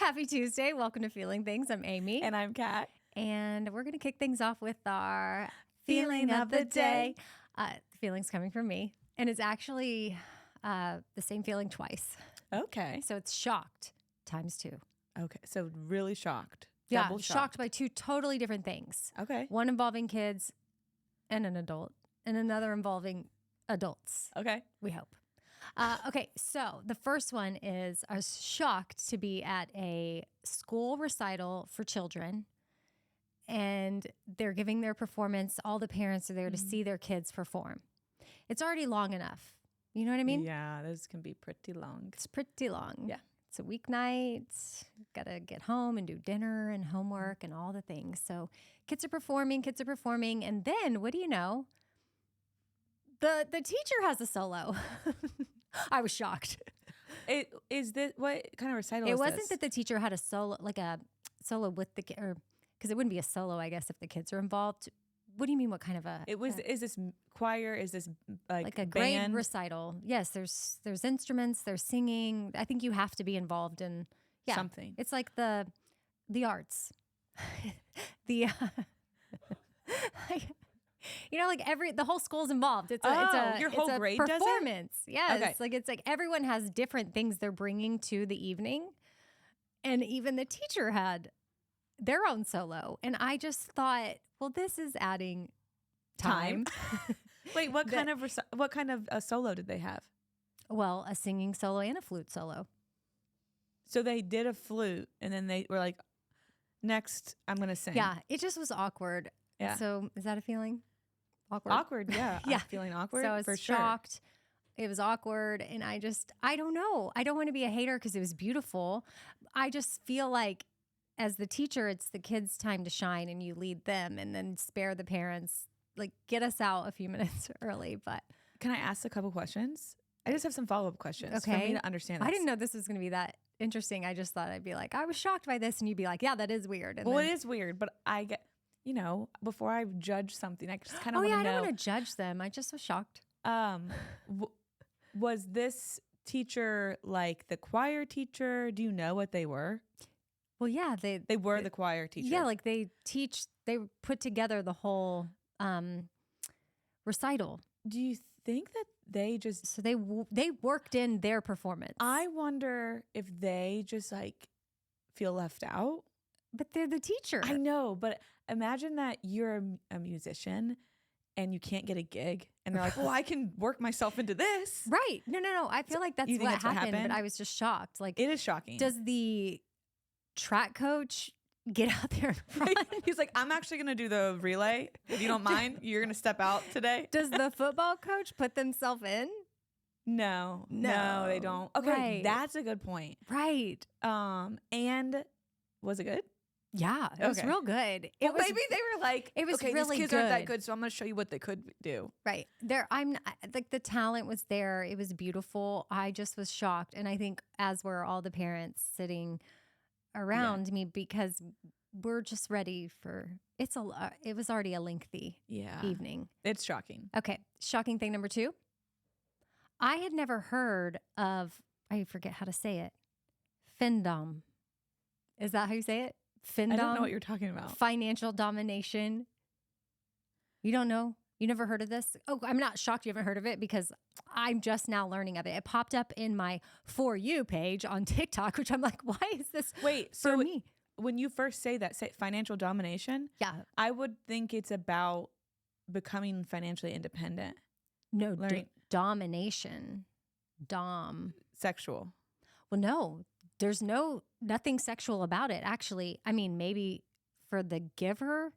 Happy Tuesday. Welcome to Feeling Things. I'm Amy. And I'm Kat. And we're going to kick things off with our feeling of the day. Feeling's coming from me. And it's actually the same feeling twice. Okay. So it's shocked times two. Okay. So really shocked. Yeah, Double shocked by two totally different things. Okay. One involving kids and an adult, and another involving adults. Okay. We hope. Okay, so the first one is I was shocked to be at a school recital for children, and they're giving their performance. All the parents are there to see their kids perform. It's already long enough. You know what I mean? Yeah, those can be pretty long. It's pretty long. Yeah. It's a weeknight. Got to get home and do dinner and homework and all the things. So kids are performing. And then, what do you know? The teacher has a solo. I was shocked. What kind of recital It is wasn't this? that the teacher had a solo, like a solo with the kid, or because it wouldn't be a solo, I guess, if the kids are involved. What do you mean? What kind of a? Is this choir? Is this like a band? grade recital? Yes, there's instruments, there's singing. I think you have to be involved in something. It's like the arts. the the whole school's involved. Your whole grade does it? Performance. Yes, Okay. it's like everyone has different things they're bringing to the evening, and even the teacher had their own solo. And I just thought, well, this is adding time. Wait, what kind of a solo did they have? Well, a singing solo and a flute solo. So they did a flute, and then they were like, "Next, I'm going to sing." Yeah, it just was awkward. Yeah. So is that a feeling? Awkward. Awkward. Yeah. Yeah. I'm feeling awkward. So I was for sure. shocked. It was awkward. And I don't know. I don't want to be a hater because it was beautiful. I just feel like as the teacher, it's the kids' time to shine and you lead them and then spare the parents. Like, get us out a few minutes early. But Can I ask a couple questions? I just have some follow-up questions for me to understand this. I didn't know this was going to be that interesting. I just thought I'd be like, I was shocked by this. And you'd be like, yeah, that is weird. And Well, it is weird, but I get, before I judge something, I just kind of oh, want yeah, to know. I don't want to judge them. I just was shocked. Was this teacher like the choir teacher? Do you know what they were? Well, yeah, They were the choir teacher. Yeah, like they put together the whole recital. Do you think that they just... So they worked in their performance. I wonder if they just like feel left out. But they're the teacher. I know, but imagine that you're a musician and you can't get a gig and they're like, well, I can work myself into this. Right. No. I feel like that's you think what that's what happened, happened? but I was just shocked. Like, It is shocking. does the track coach get out there in front? He's like, I'm actually going to do the relay. If you don't mind, you're going to step out today. Does the football coach put themselves in? No, they don't. Okay, Right. That's a good point. Right. And was it good? Yeah, it was Okay. real good. Well, maybe they were like, it was okay, really these kids aren't that good. good, so I'm going to show you what they could do. Right. I'm like, the talent was there. It was beautiful. I just was shocked. And I think as were all the parents sitting around me, because we're just ready for, it was already a lengthy evening. It's shocking. Okay. Shocking thing number 2. I had never heard of, I forget how to say it. Findom. Is that how you say it? Findom? I don't know what you're talking about. Financial domination. You don't know? You never heard of this? Oh, I'm not shocked you haven't heard of it because I'm just now learning of it. It popped up in my For You page on TikTok, which I'm like, why is this for me? When you first say financial domination, Yeah. I would think it's about becoming financially independent. No, Learning. domination. Sexual. Well, no, there's nothing sexual about it. Actually, I mean, maybe for the giver,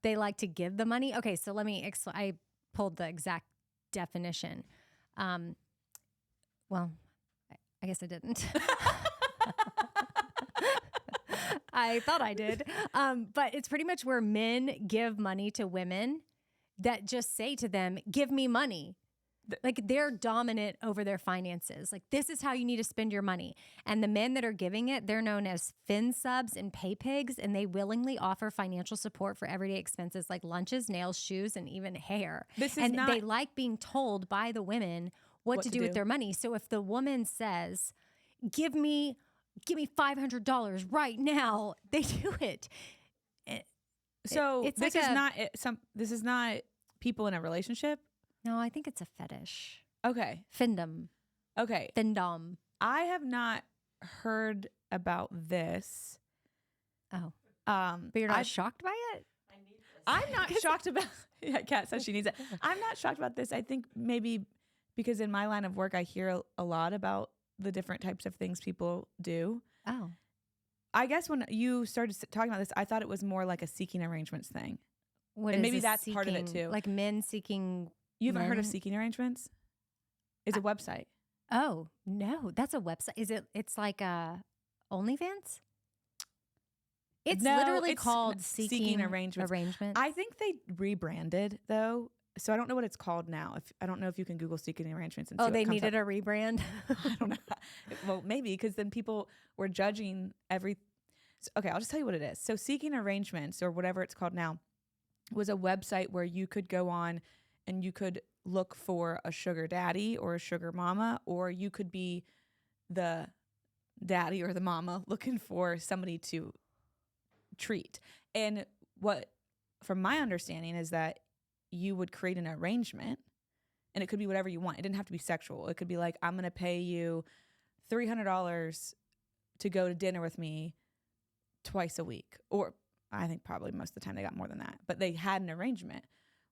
they like to give the money. Okay, so let me explain. I pulled the exact definition. Well, I guess I didn't. I thought I did. But it's pretty much where men give money to women that just say to them, give me money. Like they're dominant over their finances. Like this is how you need to spend your money. And the men that are giving it, they're known as fin subs and pay pigs, and they willingly offer financial support for everyday expenses like lunches, nails, shoes, and even hair. They like being told by the women what to do with their money. So if the woman says, give me give me $500 right now. They do it. So it's this like is a- not this is not people in a relationship. No, I think it's a fetish. Okay. Findom. Okay. Findom. I have not heard about this. Oh. But But you're not shocked by it? I'm not shocked about. Yeah, Kat says she needs it. I'm not shocked about this. I think maybe because in my line of work, I hear a lot about the different types of things people do. Oh. I guess when you started talking about this, I thought it was more like a seeking arrangements thing. What And is maybe a that's part of it seeking- too. Like men seeking. You haven't heard of men? seeking arrangements? It's a website. Oh, no. That's a website. It's like a OnlyFans? It's No, literally it's called Seeking Seeking Arrangements. Arrangements. I think they rebranded though, so I don't know what it's called now. I don't know if you can Google seeking arrangements and see Oh, what they comes needed up. a rebrand? I don't know. Well, maybe because then people were judging okay, I'll just tell you what it is. So seeking arrangements or whatever it's called now was a website where you could go on and you could look for a sugar daddy or a sugar mama, or you could be the daddy or the mama looking for somebody to treat. And what, from my understanding, is that you would create an arrangement and it could be whatever you want. It didn't have to be sexual. It could be like, I'm going to pay you $300 to go to dinner with me twice a week. Or I think probably most of the time they got more than that, but they had an arrangement.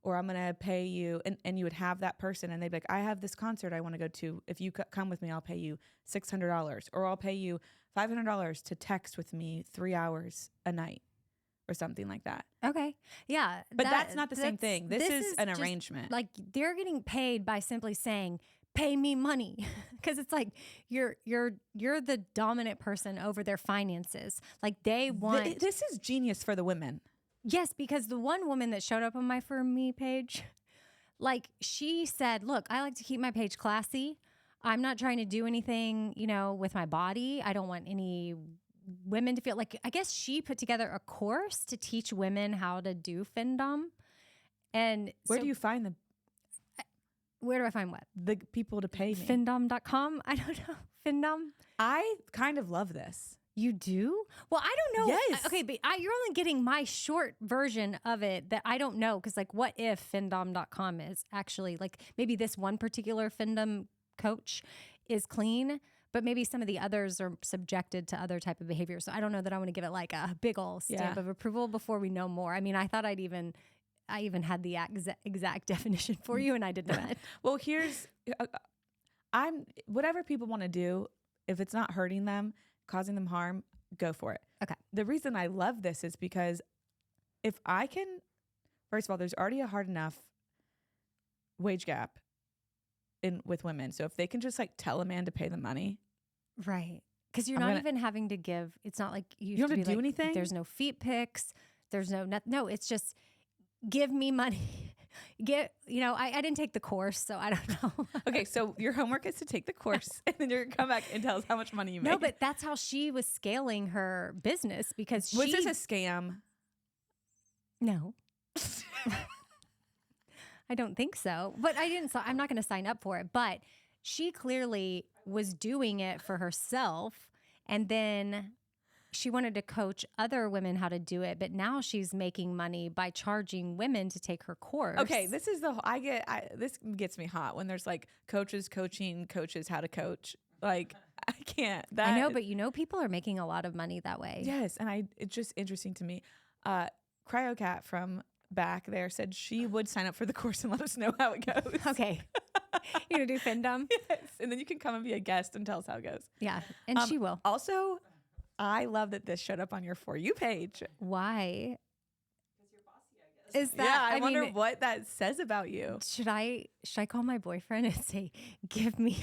Or I'm going to pay you, and you would have that person and they'd be like, I have this concert I want to go to. If you come with me, I'll pay you $600, or I'll pay you $500 to text with me 3 hours a night or something like that. Okay. Yeah. But that's not the same thing. This is an just, arrangement. Like they're getting paid by simply saying, pay me money. Because it's like you're the dominant person over their finances. Like they want This is genius for the women. Yes, because the one woman that showed up on my For Me page, like she said, look, I like to keep my page classy. I'm not trying to do anything, with my body. I don't want any women to feel like, I guess she put together a course to teach women how to do Findom. And Where do you find where do I find what? the people to pay me? Findom.com? I don't know. Findom? I kind of love this. You do? Well, I don't know. Yes. Okay, but you're only getting my short version of it that I don't know. Because, like, what if Findom.com is actually, like, maybe this one particular Findom coach is clean, but maybe some of the others are subjected to other type of behavior. So I don't know that I want to give it, like, a big ol' stamp of approval before we know more. I mean, I thought I even had the exact definition for you, and I did not. Well, here's, whatever people want to do, if it's not hurting them, causing them harm, go for it. Okay. The reason I love this is because if I can, first of all, there's already a hard enough wage gap with women. So if they can just like tell a man to pay the money. Right. Because you're not even having to give, it's not like you don't have have to to do like, anything? There's no feet pics. There's no, it's just give me money. I didn't take the course, so I don't know. Okay, so your homework is to take the course and then you're going to come back and tell us how much money you make. No, but that's how she was scaling her business because Was this a scam? No. I don't think so. But I'm not going to sign up for it. But she clearly was doing it for herself. And then she wanted to coach other women how to do it. But now she's making money by charging women to take her course. Okay, this is this gets me hot when there's like coaches coaching coaches how to coach. Like I can't. I know, but people are making a lot of money that way. Yes, and it's just interesting to me. CryoCat from back there said she would sign up for the course and let us know how it goes. Okay. You're going to do Findom? Yes, and then you can come and be a guest and tell us how it goes. Yeah, and she will. Also, I love that this showed up on your For You page. Why? Because you're bossy, I guess. Is that? Yeah, I wonder what that says about you. Should I call my boyfriend and say, "Give me"?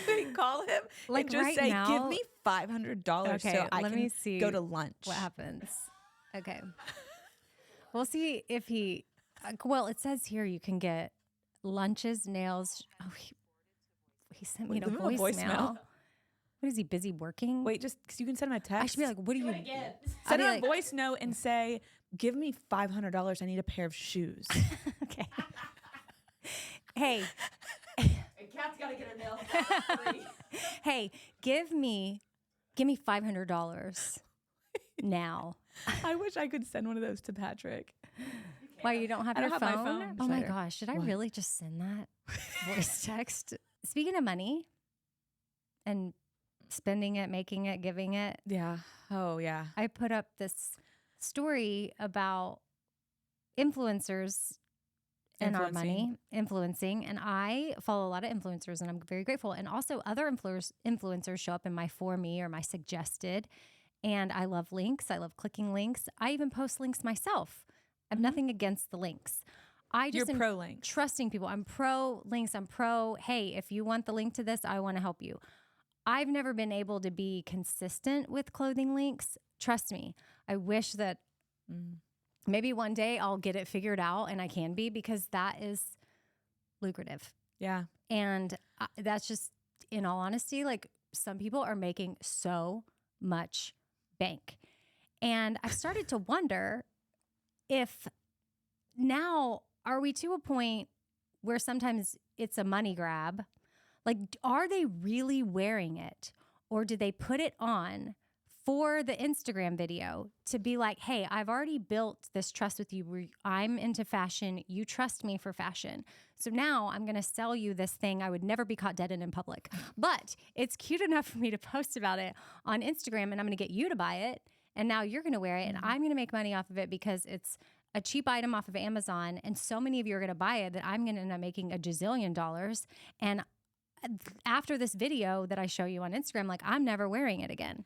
Wait, call him Like and just right say, now? "Give me $500 so I let can me see go to lunch." What happens? Okay, we'll see if he. Well, it says here you can get lunches, nails. Oh, he sent me a Leave him a voicemail. What is he busy working? Wait, just because you can send him a text. I should be like, what do you? Send him a voice note and say, "Give me $500. I need a pair of shoes." Okay. Hey. Cat's gotta get her nails. Hey, give me $500 now. I wish I could send one of those to Patrick. Why, you don't have I your don't phone? have my phone. Oh my Schneider. gosh, should I What? really just send that voice text? Speaking of money and spending it, making it, giving it, Yeah. Oh, yeah. I put up this story about influencers and our money influencing. And I follow a lot of influencers and I'm very grateful. And also other influencers show up in my for me or my suggested. And I love links. I love clicking links. I even post links myself. I have nothing against the links. I just You're am pro links. trusting people. I'm pro links. I'm pro, hey, if you want the link to this, I want to help you. I've never been able to be consistent with clothing links. Trust me. I wish that maybe one day I'll get it figured out and I can be, because that is lucrative. Yeah. And that's just, in all honesty, like some people are making so much bank. And I've started to wonder if now, are we to a point where sometimes it's a money grab? Like, are they really wearing it? Or do they put it on for the Instagram video to be like, hey, I've already built this trust with you where I'm into fashion. You trust me for fashion. So now I'm going to sell you this thing I would never be caught dead in public. But it's cute enough for me to post about it on Instagram, and I'm going to get you to buy it. And now you're going to wear it, and I'm going to make money off of it because it's a cheap item off of Amazon. And so many of you are going to buy it that I'm going to end up making $1 gazillion. And after this video that I show you on Instagram, like, I'm never wearing it again.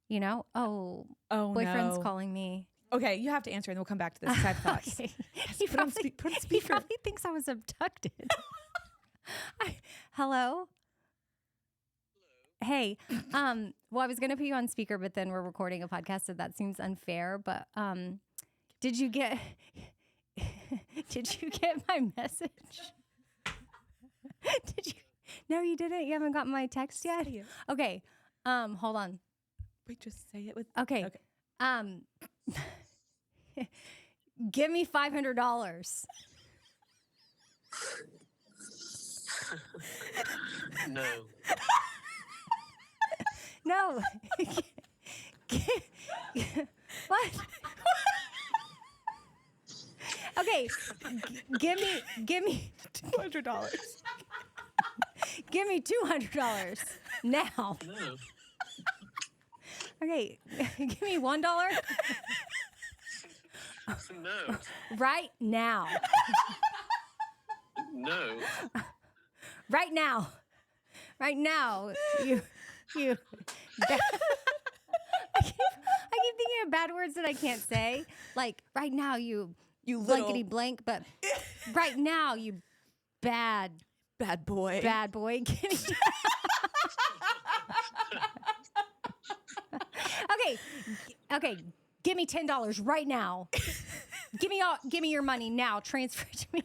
You know? Oh, boyfriend's no. calling me. Okay, you have to answer and we'll come back to this 'cause I have thoughts. Okay. Yes, He put on probably, put on he speaker. probably thinks I was abducted. Hello? Hey, well, I was gonna put you on speaker, but then we're recording a podcast, so that seems unfair. But did you get my message? Did you? No, you didn't. You haven't gotten my text yet. Say it. Okay. Hold on. Wait, just say it with. Okay. Give me $500. No. No. What? Okay. Give me $200. give me $200 now. No. Okay. Give me $1 No. right now. No. Right now. Right now. You I keep thinking of bad words that I can't say. Like, right now, you little blankety blank, but right now, you bad boy. boy. Okay. Give me $10 right now. Give me your money now. Transfer it to me.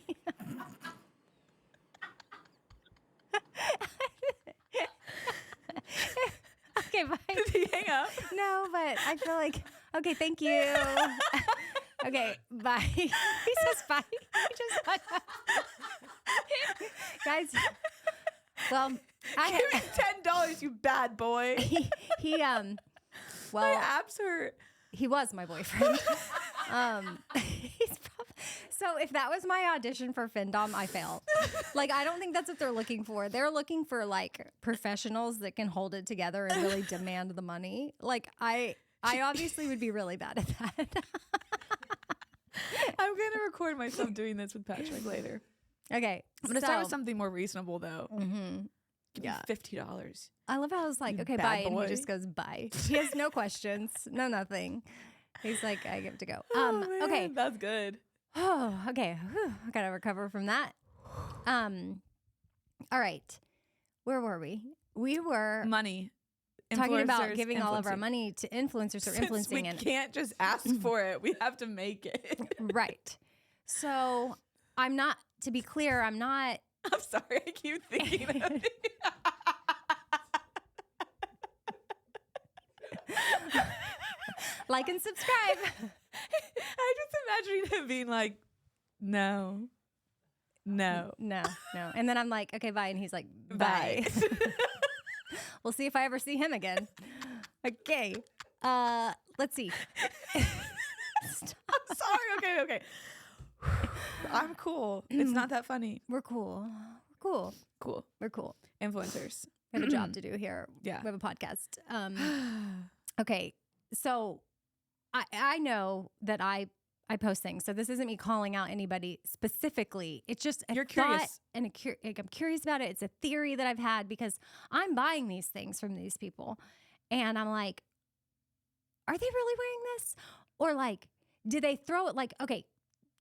Okay, bye. Did he hang up? No, but I feel like, okay, thank you. Okay, bye. He says bye. He just hung up. Guys, well, Give me $10, you bad boy. he My well, abs hurt. he was my boyfriend. So if that was my audition for Findom, I failed. Like, I don't think that's what they're looking for. They're looking for like professionals that can hold it together and really demand the money. Like, I obviously would be really bad at that. I'm gonna record myself doing this with Patrick later. Okay, I'm gonna start with something more reasonable though. Give me Yeah. $50. I love how I was like, You okay, bad bye, and boy. he just goes bye. He has no questions, no nothing. He's like, I get to go. Man, Okay. that's good. Oh, okay. Whew, I gotta recover from that. All right. Where were we? We were Money. talking about Influencers giving all of our influencing. money to influencers or Since influencing we and can't just ask for it. We have to make it. right. So I'm not, to be clear, I'm not. I'm sorry. I keep thinking of it. Like and subscribe. I'm just imagining him being like, no. No. And then I'm like, okay, bye. And he's like, Bye. We'll see if I ever see him again. Okay. Let's see. I'm sorry. Okay. I'm cool. It's not that funny. We're cool. Cool. We're cool. Influencers. We have a job to do here. Yeah. We have a podcast. Okay. So I know that I post things. So this isn't me calling out anybody specifically. It's just a You're thought curious. and I'm curious about it. It's a theory that I've had because I'm buying these things from these people. And I'm like, are they really wearing this? Or like, do they throw it like, okay,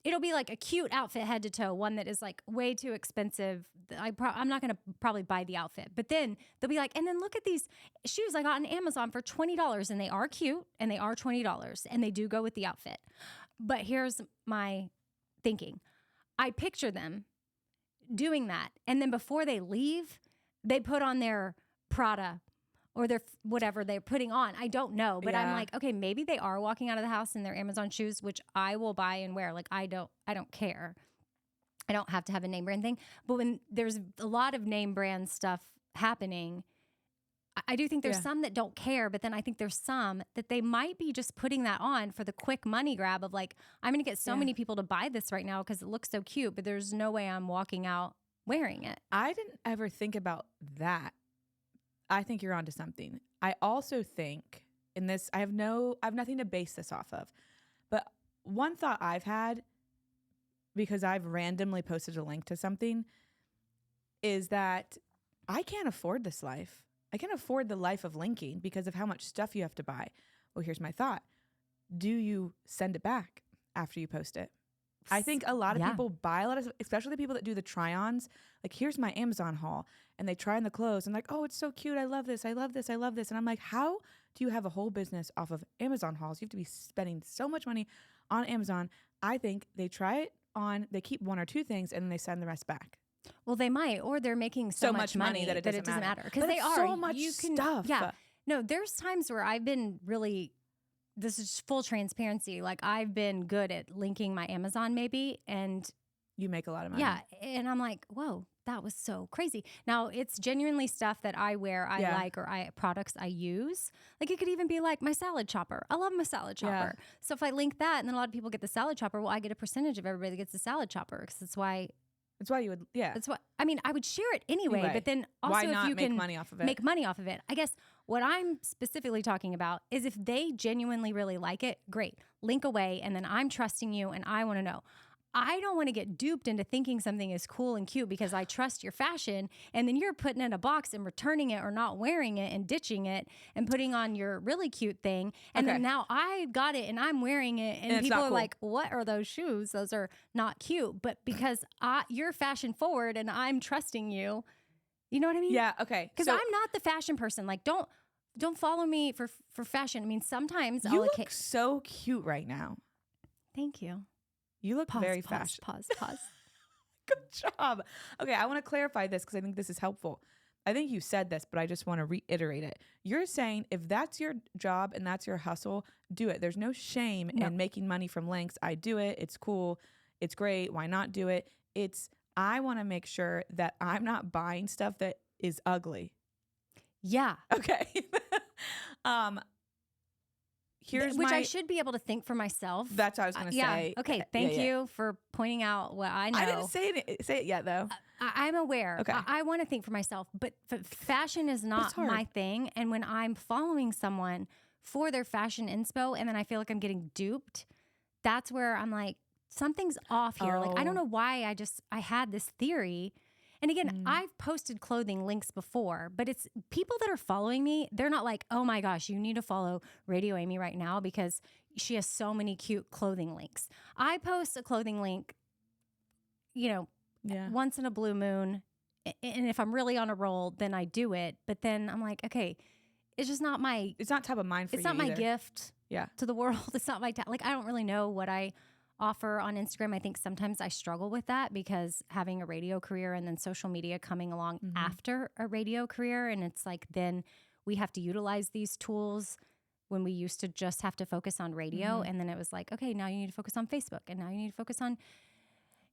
it'll be like a cute outfit head to toe, one that is like way too expensive. I'm not going to probably buy the outfit. But then they'll be like, and then look at these shoes I got on Amazon for $20. And they are cute and they are $20 and they do go with the outfit. But here's my thinking. I picture them doing that. And then before they leave, they put on their Prada or their whatever they're putting on. I don't know. But I'm like, okay, maybe they are walking out of the house in their Amazon shoes, which I will buy and wear. Like, I don't care. I don't have to have a name brand thing. But when there's a lot of name brand stuff happening, I do think there's some that don't care, but then I think there's some that they might be just putting that on for the quick money grab of like, I'm going to get so many people to buy this right now because it looks so cute, but there's no way I'm walking out wearing it. I didn't ever think about that. I think you're onto something. I also think in this, I have nothing to base this off of, but one thought I've had, because I've randomly posted a link to something, is that I can't afford this life. I can't afford the life of linking because of how much stuff you have to buy. Well, here's my thought. Do you send it back after you post it? I think a lot of people buy a lot of, especially the people that do the try-ons. Like, here's my Amazon haul. And they try on the clothes and like, oh, it's so cute. I love this. I love this. I love this. And I'm like, how do you have a whole business off of Amazon hauls? You have to be spending so much money on Amazon. I think they try it on, they keep one or two things and then they send the rest back. Well, they might, or they're making so much money that it doesn't matter. Because they are so much stuff. Yeah. No, there's times where I've been really, this is full transparency. Like, I've been good at linking my Amazon maybe, and you make a lot of money. Yeah. And I'm like, whoa, that was so crazy. Now, it's genuinely stuff that I wear, I like, or products I use. Like, it could even be like my salad chopper. I love my salad chopper. Yeah. So if I link that and then a lot of people get the salad chopper, well, I get a percentage of everybody that gets the salad chopper because that's why you would, That's what, I mean, I would share it anyway, but then also why not if you make can money off of it? Make money off of it. I guess what I'm specifically talking about is if they genuinely really like it, great. Link away, and then I'm trusting you and I want to know. I don't want to get duped into thinking something is cool and cute because I trust your fashion, and then you're putting it in a box and returning it or not wearing it and ditching it and putting on your really cute thing. And then now I got it and I'm wearing it and people are like, what are those shoes? Those are not cute. But because you're fashion forward and I'm trusting you, you know what I mean? Yeah, okay. Because I'm not the fashion person. Like, don't follow me for fashion. I mean, sometimes you look so cute right now. Thank you. You look very fashion. Pause. Good job. Okay, I want to clarify this because I think this is helpful. I think you said this, but I just want to reiterate it. You're saying if that's your job and that's your hustle, do it. There's no shame in making money from links. I do it. It's cool. It's great. Why not do it? I want to make sure that I'm not buying stuff that is ugly. Yeah. Okay. I should be able to think for myself. That's what I was going to say. Okay. Thank you for pointing out what I know. I didn't say it yet, though. I'm aware. Okay. I want to think for myself, but fashion is not my thing. And when I'm following someone for their fashion inspo and then I feel like I'm getting duped, that's where I'm like, something's off here. Like, I don't know why I had this theory. And again, I've posted clothing links before, but it's people that are following me. They're not like, oh my gosh, you need to follow Radio Amy right now because she has so many cute clothing links. I post a clothing link, once in a blue moon. And if I'm really on a roll, then I do it. But then I'm like, okay, it's just not it's not top of mind for you. It's not my gift to the world. It's not my I don't really know what I offer on Instagram. I think sometimes I struggle with that because having a radio career and then social media coming along after a radio career. And it's like, then we have to utilize these tools when we used to just have to focus on radio. And then it was like, okay, now you need to focus on Facebook and now you need to focus on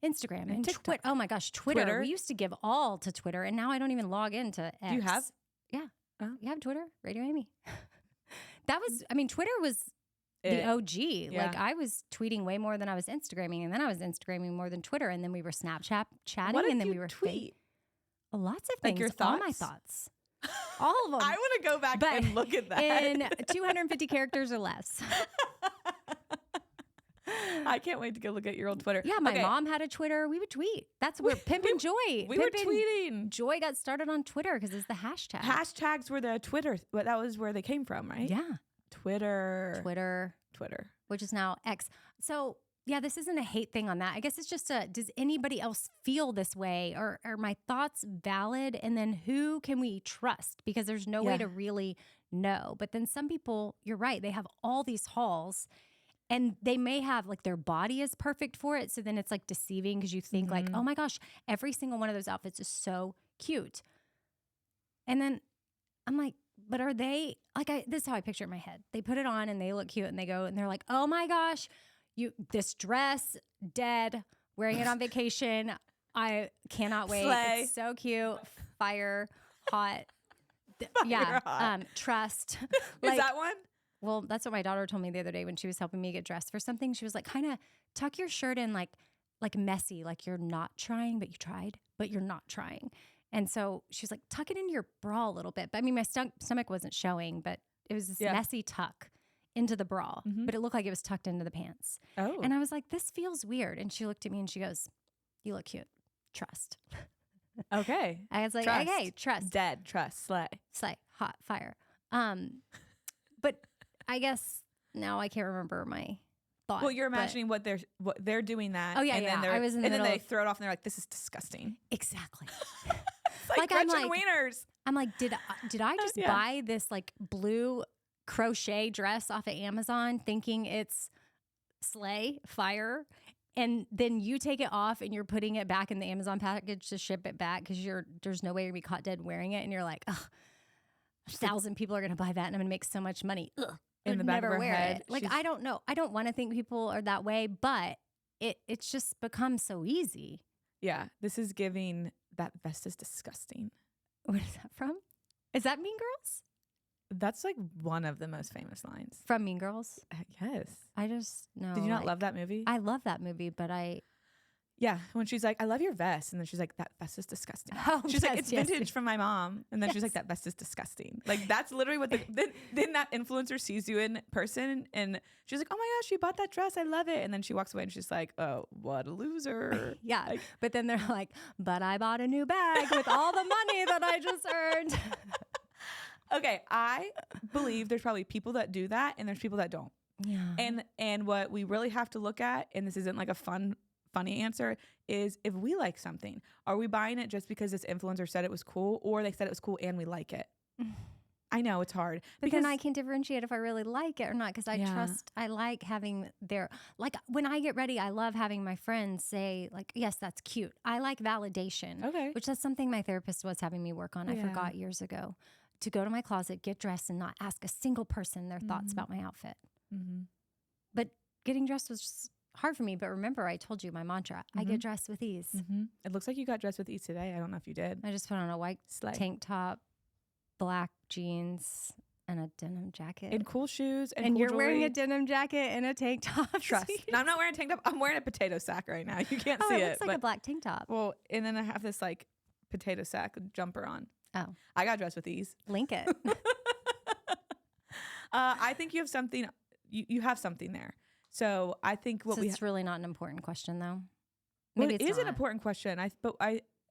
Instagram and TikTok. Twitter. Oh my gosh, Twitter. Twitter. We used to give all to Twitter, and now I don't even log into X. Do you have? Yeah. Oh. You have Twitter? Radio Amy. That was, I mean, Twitter was the It- OG. yeah. Like I was tweeting way more than I was Instagramming, and then I was Instagramming more than Twitter, and then we were Snapchat chatting, What did and then you we were tweet? lots of Like things. your All my thoughts? thoughts. All of them. I want to go back But and look at that. in 250 characters or less. I can't wait to go look at your old Twitter. Yeah, my Okay, mom had a Twitter. We would tweet. That's where Pimp and Joy. We were Pimp and tweeting. Joy got started on Twitter because it's the hashtag. Hashtags were the Twitter. That was where they came from, right? Yeah. Twitter. Twitter, which is now X. So yeah, this isn't a hate thing on that. I guess it's just does anybody else feel this way? Or are my thoughts valid? And then who can we trust? Because there's no way Yeah. to really know. But then some people, you're right, they have all these hauls and they may have like their body is perfect for it. So then it's like deceiving because you think like, Mhm. oh my gosh, every single one of those outfits is so cute. And then I'm like, but are they like this is how I picture it in my head. They put it on and they look cute and they go and they're like, oh my gosh, this dress, dead, wearing it on vacation. I cannot wait. Slay. It's so cute. Fire, hot. Fire hot. Trust. Is that one? Well, that's what my daughter told me the other day when she was helping me get dressed for something. She was like, kind of tuck your shirt in like messy, like you're not trying, but you tried, but you're not trying. And so she was like, tuck it into your bra a little bit. But I mean, my stomach wasn't showing, but it was this Yeah. messy tuck into the bra, Mhm. but it looked like it was tucked into the pants. Oh. And I was like, this feels weird. And she looked at me and she goes, you look cute. Trust. Okay. I was like, Trust. okay, trust. Dead. Trust. Slay. Slay, hot, fire. But I guess now I can't remember my thought. Well, you're but- imagining what they're doing that. Oh, yeah, and yeah. Then they're, I was in the and then middle they of- throw it off and they're like, this is disgusting. Exactly. It's like, Like, I'm Gretchen like- Wieners. I'm like, did I just Yeah. buy this like blue crochet dress off of Amazon thinking it's slay, fire? And then you take it off and you're putting it back in the Amazon package to ship it back because there's no way you're gonna be caught dead wearing it. And you're like, ugh, 1,000 people are gonna buy that and I'm gonna make so much money. Ugh, In I'd the back of never her wear head, it. Like, she's- I don't know. I don't want to think people are that way, but it's just become so easy. Yeah. This is giving that vest is disgusting. What is that from? Is that Mean Girls? That's like one of the most famous lines. From Mean Girls? Yes. I just know. Did you not love that movie? I love that movie, but Yeah, when she's like, I love your vest. And then she's like, that vest is disgusting. Oh, She's like, yes, it's yes. vintage from my mom. And then she's like, that vest is disgusting. Like, that's literally what then that influencer sees you in person. And she's like, oh my gosh, you bought that dress. I love it. And then she walks away and she's like, oh, what a loser. yeah. Like- But then they're like, but I bought a new bag with all the money that I just earned. Okay, I believe there's probably people that do that and there's people that don't. Yeah. And what we really have to look at, and this isn't like a funny answer, is if we like something, are we buying it just because this influencer said it was cool, or they said it was cool and we like it? I know it's hard, But then I can differentiate if I really like it or not because Yeah. I like having like when I get ready, I love having my friends say like, yes, that's cute. I like validation. Okay. Which that's something my therapist was having me work on. I Yeah. forgot years ago to go to my closet, get dressed and not ask a single person their thoughts Mhm. about my outfit. Mm-hmm. But getting dressed was just hard for me. But remember, I told you my mantra, I Mhm. get dressed with ease. Mm-hmm. It looks like you got dressed with ease today. I don't know if you did. I just put on a white Slay. tank top, black jeans, and a denim jacket. And cool shoes and, And cool you're wearing jewelry. a denim jacket and a tank top. Trust. Sweet. No, I'm not wearing a tank top. I'm wearing a potato sack right now. You can't Oh, see it it. looks like but- a black tank top. Well, and then I have this like potato sack jumper on. Oh, I got dressed with ease. link it. I think you have something. You have something there. So I think what So we it's really not an important question, though. well, Maybe it it's is an not. important question. I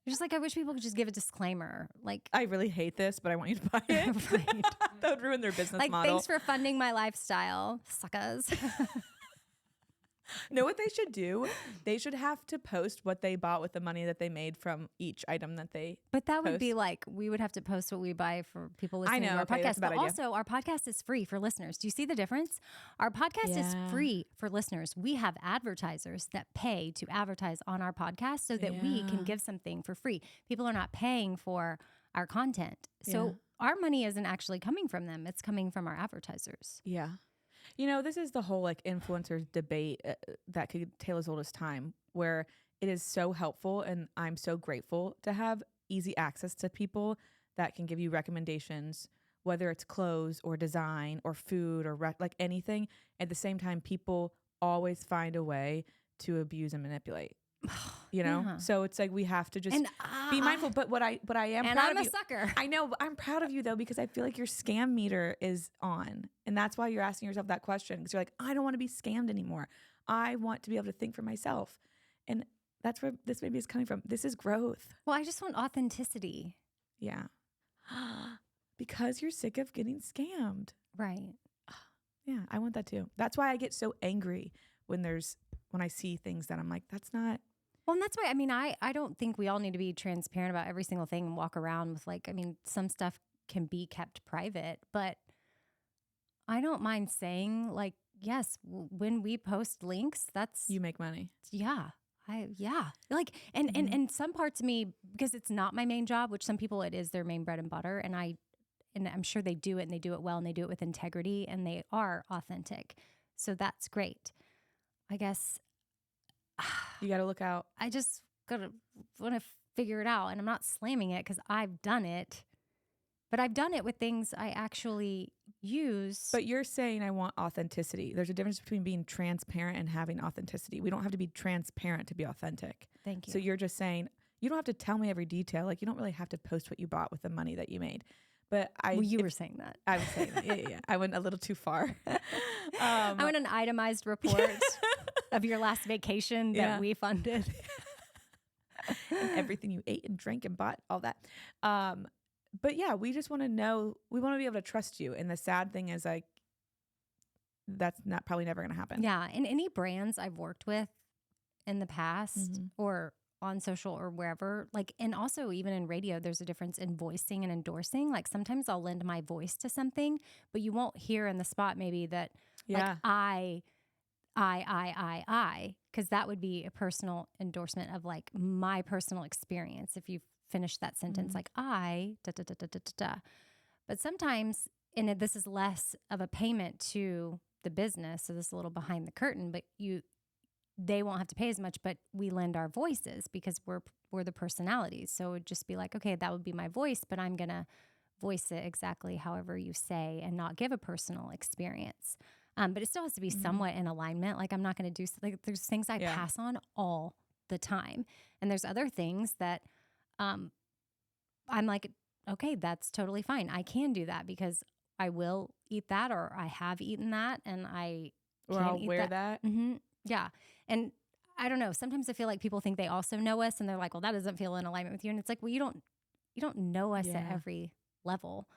Just like I wish people could just give a disclaimer, like really hate this, but I want you to buy it. Right. That would ruin their business like model. thanks for funding my lifestyle, suckers. Know what they should do? They should have to post what they bought with the money that they made from each item that they. But that would be Post. like we would have to post what we buy for people listening know, to our okay, podcast. that's a bad But idea. also, our podcast is free for listeners. Do you see the difference? Our podcast is Yeah. free for listeners. We have advertisers that pay to advertise on our podcast so that we Yeah. can give something for free. People are not paying for our content. So Yeah. our money isn't actually coming from them. It's coming from our advertisers. Yeah. You know, this is the whole like influencers debate that could tale as old as time, where it is so helpful, and I'm so grateful to have easy access to people that can give you recommendations, whether it's clothes or design or food or like anything. At the same time, people always find a way to abuse and manipulate. Yeah. So it's like we have to just And be mindful. But what I am and proud I'm of a you. sucker. I know, but I'm proud of you though, because I feel like your scam meter is on, and that's why you're asking yourself that question, because you're like, I don't want to be scammed anymore. I want to be able to think for myself, and that's where this maybe is coming from. This is growth. Well, I just want authenticity. Yeah, because you're sick of getting scammed. Right. Yeah, I want that too. That's why I get so angry when I see things that I'm like, that's not. Well, and that's why, I mean, I don't think we all need to be transparent about every single thing and walk around with like, I mean, some stuff can be kept private, but I don't mind saying like, yes, when we post links, that's, You make money. yeah. Like, and some parts of me, because it's not my main job, which some people, it is their main bread and butter. And I'm sure they do it, and they do it well, and they do it with integrity, and they are authentic. So that's great. I guess You got to look out. I just want to figure it out. And I'm not slamming it because I've done it, but I've done it with things I actually use. But you're saying I want authenticity. There's a difference between being transparent and having authenticity. We don't have to be transparent to be authentic. Thank you. So you're just saying, you don't have to tell me every detail. Like, you don't really have to post what you bought with the money that you made. But you were saying that. I was saying that. Yeah. I went a little too far. I want an itemized report of your last vacation that we funded. And everything you ate and drank and bought, all that. But yeah, we just want to know, we want to be able to trust you. And the sad thing is, like, that's not probably never going to happen. Yeah. And any brands I've worked with in the past or on social or wherever, like, and also even in radio, there's a difference in voicing and endorsing. Like, sometimes I'll lend my voice to something, but you won't hear in the spot maybe that like because that would be a personal endorsement of like my personal experience. If you finish that sentence like but sometimes, and this is less of a payment to the business, so this is a little behind the curtain, but they won't have to pay as much, but we lend our voices because we're the personalities. So it would just be like, okay, that would be my voice, but I'm gonna voice it exactly however you say and not give a personal experience. But it still has to be somewhat in alignment. Like, I'm not going to do, like, there's things I pass on all the time. And there's other things that I'm like, okay, that's totally fine. I can do that because I will eat that, or I have eaten that, and I'll wear that. Yeah. And I don't know. Sometimes I feel like people think they also know us, and they're like, well, that doesn't feel in alignment with you. And it's like, well, you don't know us at every level.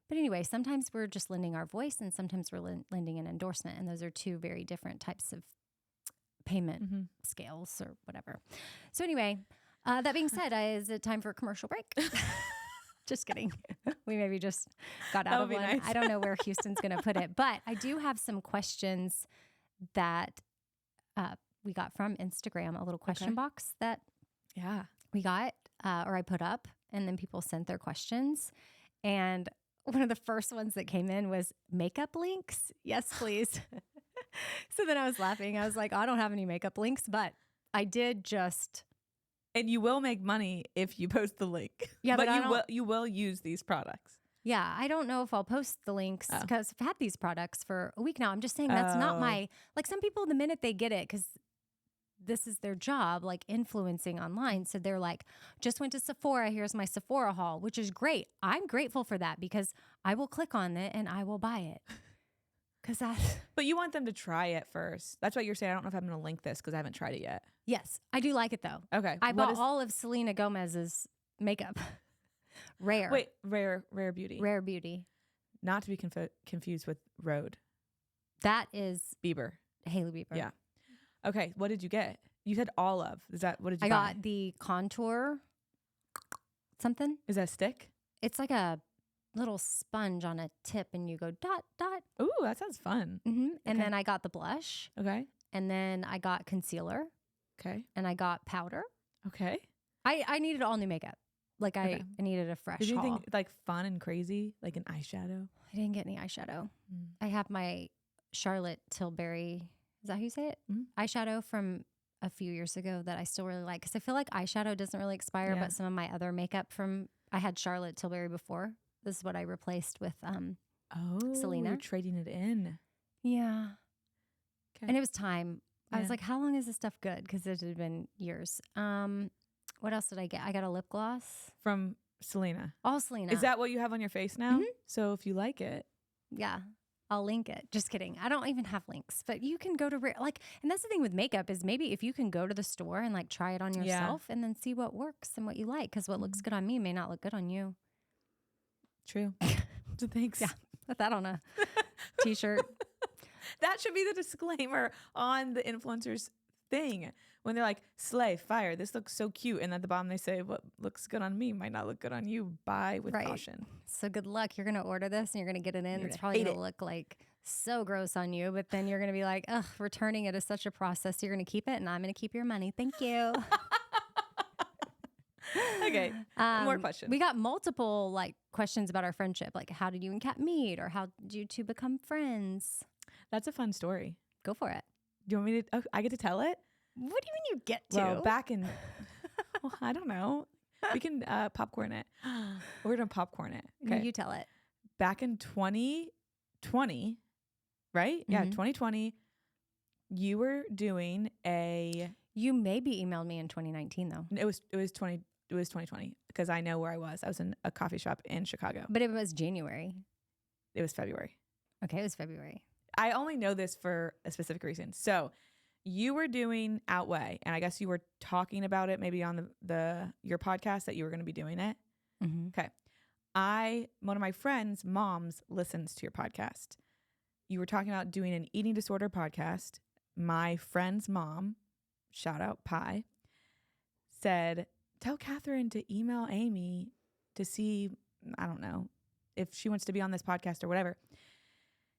But anyway, sometimes we're just lending our voice, and sometimes we're lending an endorsement. And those are two very different types of payment scales or whatever. So anyway, that being said, is it time for a commercial break? Just kidding. We maybe just got out of one. Nice. I don't know where Houston's going to put it. But I do have some questions that we got from Instagram, a little question box that we got, or I put up, and then people sent their questions. And one of the first ones that came in was makeup links. Yes, please. So then I was laughing. I was like, I don't have any makeup links, but I did just. And you will make money if you post the link. Yeah, but you will use these products. Yeah, I don't know if I'll post the links because I've had these products for a week now. I'm just saying that's not my, like, some people, the minute they get it, because this is their job, like influencing online. So they're like, just went to Sephora. Here's my Sephora haul, which is great. I'm grateful for that because I will click on it and I will buy it. But you want them to try it first. That's what you're saying. I don't know if I'm going to link this because I haven't tried it yet. Yes, I do like it though. Okay. I bought all of Selena Gomez's makeup. Rare. Wait, Rare Beauty. Rare Beauty. Not to be confused with Rhode. That is Bieber. Hailey Bieber. Yeah. Okay, what did you get? You said all of. What did you buy? I got the contour something. Is that a stick? It's like a little sponge on a tip, and you go dot, dot. Ooh, that sounds fun. And then I got the blush. Okay. And then I got concealer. Okay. And I got powder. Okay. I needed all new makeup. Like I needed a fresh Did you haul. think like fun and crazy, like an eyeshadow? I didn't get any eyeshadow. I have my Charlotte Tilbury. Is that how you say it? Eyeshadow from a few years ago that I still really like because I feel like eyeshadow doesn't really expire, Yeah. but some of my other makeup I had Charlotte Tilbury before. This is what I replaced with Selena. You're trading it in. Yeah. Okay. And it was time. I was Yeah. like, how long is this stuff good? Because it had been years. What else did I get? I got a lip gloss. From Selena. All Selena. Is that what you have on your face now? Mhm. So if you like it. Yeah. I'll link it. Just kidding. I don't even have links, but you can go to and that's the thing with makeup is maybe if you can go to the store and like try it on yourself and then see what works and what you like. Because what looks good on me may not look good on you. True. So thanks. Yeah. Put that on a t-shirt. That should be the disclaimer on the influencers thing. When they're like, slay, fire, this looks so cute. And at the bottom they say, what looks good on me might not look good on you. Buy with caution. So good luck. You're going to order this and you're going to get it in. You're It's gonna probably hate going to it. look like so gross on you. But then you're going to be like, ugh, returning it is such a process. You're going to keep it and I'm going to keep your money. Thank you. Okay. More questions. We got multiple like questions about our friendship. Like, how did you and Kat meet? Or how did you two become friends? That's a fun story. Go for it. Do you want me to? Oh, I get to tell it? What do you mean you get to? Well, back in, well, I don't know. We can popcorn it. We're going to popcorn it. No, you tell it. Back in 2020, right? Yeah, Mhm. 2020, you were doing You maybe emailed me in 2019 though. it was 2020 because I know where I was. I was in a coffee shop in Chicago. But it was January. It was February. Okay, it was February. I only know this for a specific reason. So you were doing Outweigh, and I guess you were talking about it maybe on your podcast that you were going to be doing it. Mm-hmm. Okay. One of my friends' moms listens to your podcast. You were talking about doing an eating disorder podcast. My friend's mom, shout out Pie, said, tell Catherine to email Amy to see, I don't know, if she wants to be on this podcast or whatever.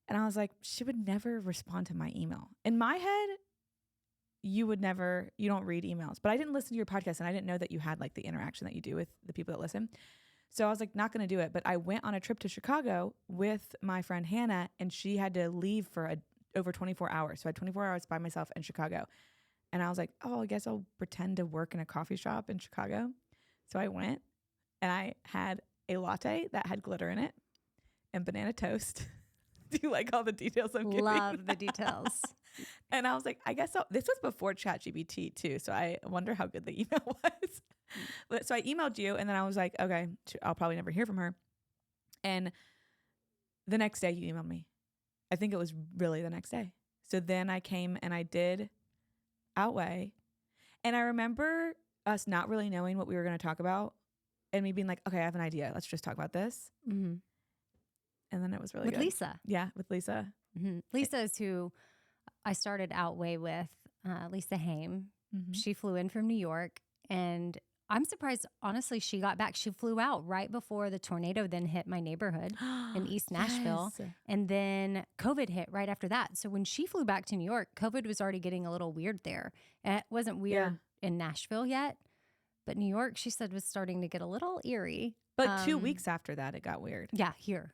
And I was like, she would never respond to my email. In my head, you don't read emails. But I didn't listen to your podcast and I didn't know that you had like the interaction that you do with the people that listen. So I was like, not going to do it. But I went on a trip to Chicago with my friend Hannah and she had to leave for over 24 hours. So I had 24 hours by myself in Chicago. And I was like, oh, I guess I'll pretend to work in a coffee shop in Chicago. So I went and I had a latte that had glitter in it and banana toast. Do you like all the details I'm giving? Love the details. And I was like, I guess this was before ChatGPT too. So I wonder how good the email was. But so I emailed you and then I was like, okay, I'll probably never hear from her. And the next day you emailed me. I think it was really the next day. So then I came and I did Outweigh. And I remember us not really knowing what we were going to talk about and me being like, okay, I have an idea. Let's just talk about this. Mm-hmm. And then it was really With good. Lisa. Yeah, with Lisa. Mm-hmm. Lisa is who I started Outweigh with, Lisa Haim. Mm-hmm. She flew in from New York and I'm surprised, honestly, she got back. She flew out right before the tornado then hit my neighborhood in East Nashville. Yes. And then COVID hit right after that. So when she flew back to New York, COVID was already getting a little weird there. It wasn't weird in Nashville yet, but New York, she said, was starting to get a little eerie. But 2 weeks after that, it got weird. Yeah, here.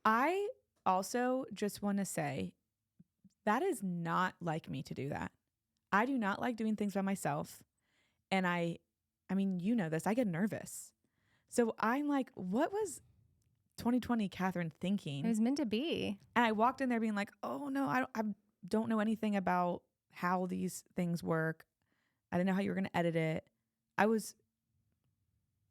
I also just want to say that is not like me to do that. I do not like doing things by myself. And I mean, you know this, I get nervous. So I'm like, what was 2020 Catherine thinking? It was meant to be. And I walked in there being like, oh no, I don't know anything about how these things work. I didn't know how you were going to edit it. I was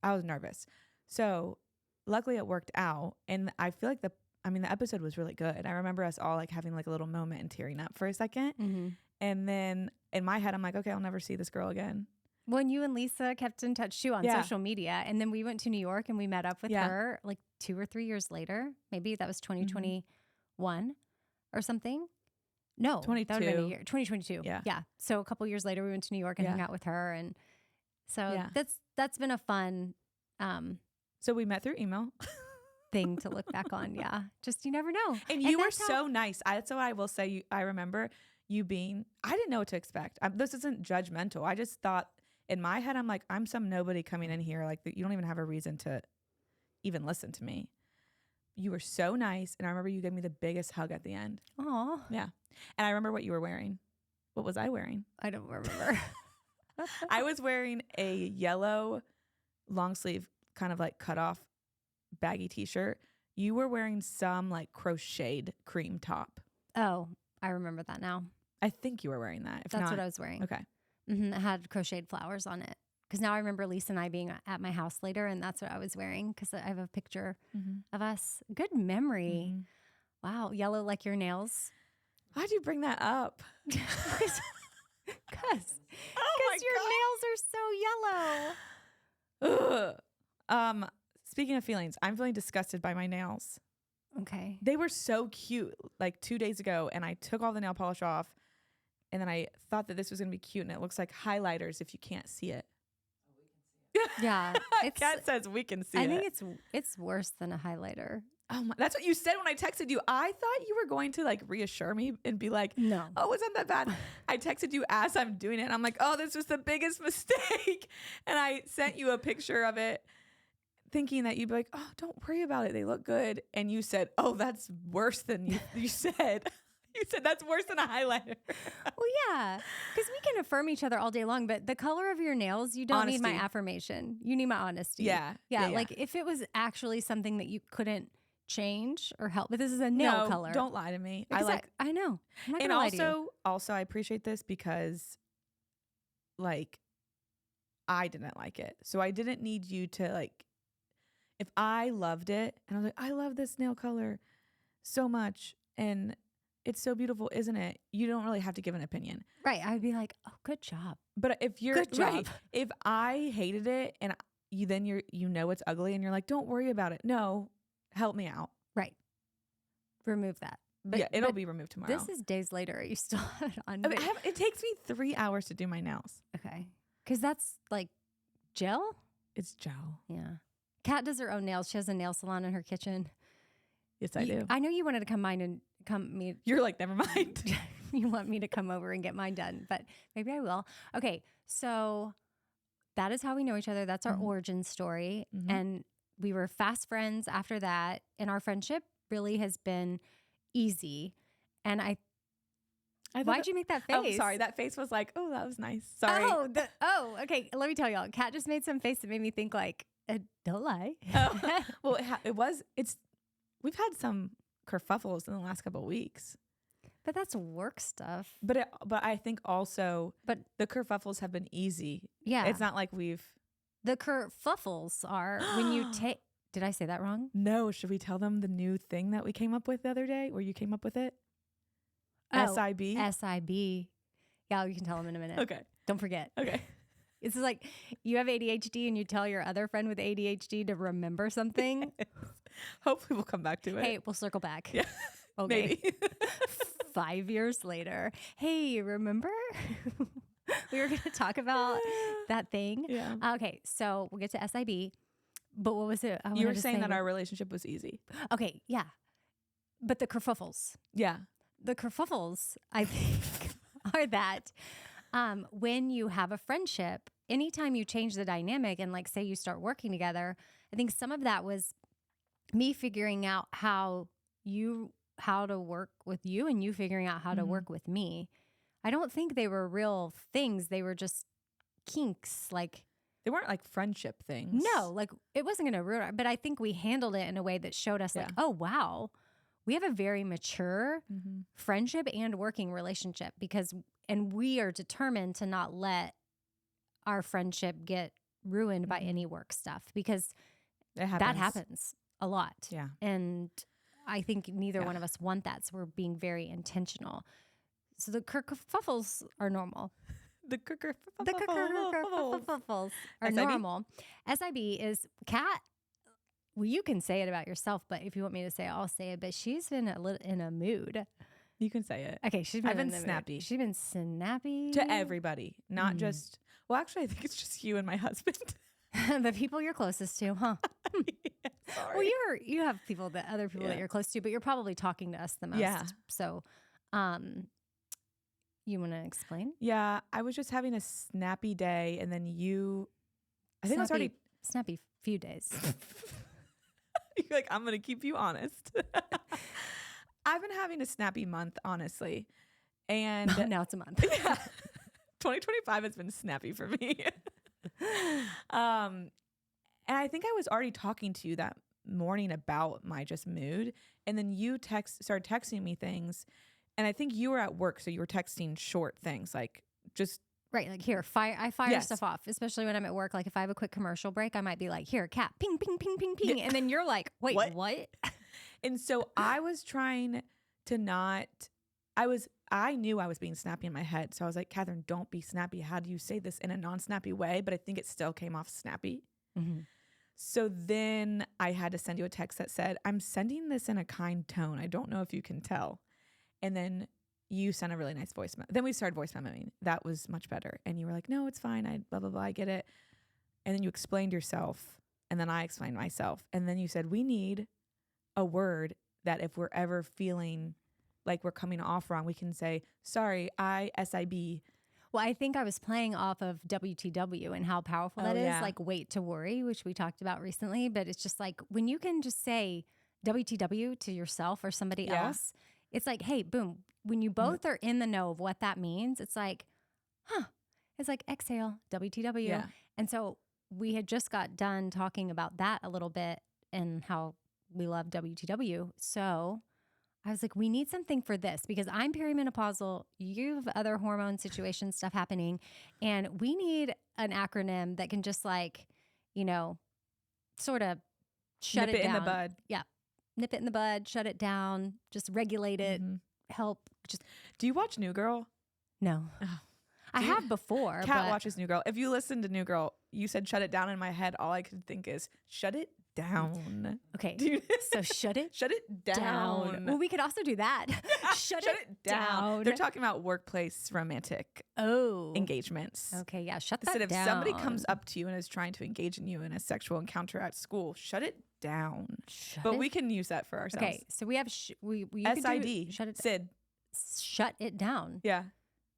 nervous. So luckily it worked out. And I feel like the episode was really good. I remember us all like having like a little moment and tearing up for a second. Mm-hmm. And then in my head, I'm like, okay, I'll never see this girl again. When you and Lisa kept in touch too on social media. And then we went to New York and we met up with her like 2 or 3 years later. Maybe that was 2021 or something. No, 22. That would have been a year. 2022. Yeah. Yeah. So a couple years later, we went to New York and hung out with her. And so that's been a fun So we met through email. thing to look back on. Yeah. Just, you never know. And you were so nice. That's what I will say. I remember you being, I didn't know what to expect. This isn't judgmental. I just thought in my head, I'm like, I'm some nobody coming in here. Like you don't even have a reason to even listen to me. You were so nice. And I remember you gave me the biggest hug at the end. Aw. Yeah. And I remember what you were wearing. What was I wearing? I don't remember. I was wearing a yellow long sleeve, kind of like cut off baggy t-shirt. You were wearing some like crocheted cream top. Oh, I remember that now. I think you were wearing that. If That's not, what I was wearing. okay. It had crocheted flowers on it. Because now I remember Lisa and I being at my house later, and that's what I was wearing because I have a picture of us. Good memory. Wow. Yellow like your nails. Why'd you bring that up? Because Oh your nails are so yellow. Ugh. Speaking of feelings, I'm feeling disgusted by my nails. Okay. They were so cute like 2 days ago, and I took all the nail polish off, and then I thought that this was going to be cute, and it looks like highlighters if you can't see it. Yeah. Kat says we can see it. I think it's worse than a highlighter. Oh my, that's what you said when I texted you. I thought you were going to like reassure me and be like, No. oh, it wasn't that bad. I texted you as I'm doing it. And I'm like, oh, this was the biggest mistake. And I sent you a picture of it thinking that you'd be like, oh, don't worry about it. They look good. And you said, oh, that's worse than you said. You said that's worse than a highlighter. Well, yeah, because we can affirm each other all day long, but the color of your nails, you don't need my Honesty. affirmation. You need my honesty. Yeah. Like if it was actually something that you couldn't change or help, but this is a nail color. Don't lie to me. Because I know. I'm not and gonna lie to you. also I appreciate this because like I didn't like it. So I didn't need you to like, if I loved it and I was like, I love this nail color so much and it's so beautiful, isn't it? You don't really have to give an opinion. Right. I'd be like, oh, good job. But if you're Good job. right, if I hated it and you know it's ugly and you're like, don't worry about it. No, help me out. Right. Remove that. But, yeah, it'll but be removed tomorrow. This is days later. You still have it on. I mean, it takes me 3 hours to do my nails. Okay. Because that's like gel? It's gel. Yeah. Kat does her own nails. She has a nail salon in her kitchen. Yes, I do. I know you wanted to come meet. You're like, never mind. You want me to come over and get mine done, but maybe I will. Okay. So that is how we know each other. That's our origin story. And we were fast friends after that. And our friendship really has been easy. And why'd you make that face? Oh, sorry. That face was like, oh, that was nice. Sorry. Okay. Let me tell y'all. Kat just made some face that made me think like, don't lie. Well, we've had some kerfuffles in the last couple of weeks. But that's work stuff. But I think also, but the kerfuffles have been easy. Yeah. It's not like the kerfuffles are when you take, did I say that wrong? No. Should we tell them the new thing that we came up with the other day where you came up with it? Oh, SIB? SIB. Yeah, you can tell them in a minute. Okay. Don't forget. Okay. It's like you have ADHD and you tell your other friend with ADHD to remember something. Hopefully we'll come back to it. Hey, we'll circle back. Yeah. Okay. Maybe. 5 years later. Hey, remember? We were going to talk about that thing. Yeah. Okay. So we'll get to SIB. But what was it? You were saying that our relationship was easy. Okay. Yeah. But the kerfuffles. Yeah. The kerfuffles, I think, are that when you have a friendship, anytime you change the dynamic and like say you start working together, I think some of that was me figuring out how to work with you and you figuring out how to work with me. I don't think they were real things. They were just kinks. Like they weren't like friendship things. No, like it wasn't going to ruin it. But I think we handled it in a way that showed us like, oh, wow, we have a very mature friendship and working relationship and we are determined to not let our friendship get ruined by any work stuff because that happens a lot. Yeah. And I think neither one of us want that. So we're being very intentional. So the kerfuffles are normal. The kerfuffles are SIB? normal. SIB is Kat. Well, you can say it about yourself, but if you want me to say it, I'll say it. But she's been a little in a mood. You can say it. Okay, I've been snappy. She's been snappy to everybody, not just. Well, actually, I think it's just you and my husband. The people you're closest to, huh? Yeah, sorry. Well, you have other people that you're close to, but you're probably talking to us the most. Yeah. So, you want to explain? Yeah, I was just having a snappy day, and then I think it was already snappy few days. You're like, I'm gonna keep you honest. I've been having a snappy month, honestly, And Now it's a month. yeah, 2025 has been snappy for me. And I think I was already talking to you that morning about my just mood. And then you started texting me things. And I think you were at work, so you were texting short things, like just Right, like here, I fire Yes. stuff off, especially when I'm at work. Like if I have a quick commercial break, I might be like, here, cat, ping, ping, ping, ping, ping. And then you're like, wait, what? And so I was trying to not, I knew I was being snappy in my head. So I was like, Catherine, don't be snappy. How do you say this in a non-snappy way? But I think it still came off snappy. Mm-hmm. So then I had to send you a text that said, I'm sending this in a kind tone. I don't know if you can tell. And then you sent a really nice voice memo. Then we started voice memoing. That was much better. And you were like, no, it's fine. I blah, blah, blah. I get it. And then you explained yourself. And then I explained myself. And then you said, we need a word that if we're ever feeling like we're coming off wrong, we can say, sorry, SIB. Well, I think I was playing off of WTW and how powerful that is, like wait to worry, which we talked about recently. But it's just like when you can just say WTW to yourself or somebody else, it's like, hey, boom. When you both are in the know of what that means, it's like, it's like exhale, WTW. Yeah. And so we had just got done talking about that a little bit and how we love WTW. So I was like, we need something for this because I'm perimenopausal. You have other hormone situation stuff happening. And we need an acronym that can just like, sort of shut Nip it down. in the bud. Yeah. Nip it in the bud, shut it down, just regulate it, help. Just Do you watch New Girl? No. Oh. I have before. Kat watches New Girl. If you listen to New Girl, you said shut it down. In my head, all I could think is shut it down. Okay. Dude. So shut it down. Well, we could also do that. Shut it down. They're talking about workplace romantic engagements. Okay, yeah, shut that Instead of down. somebody comes up to you and is trying to engage in you in a sexual encounter at school, shut it down. But we can use that for ourselves. Okay, so we have you could do SID. shut it Sid. Shut it down. Yeah.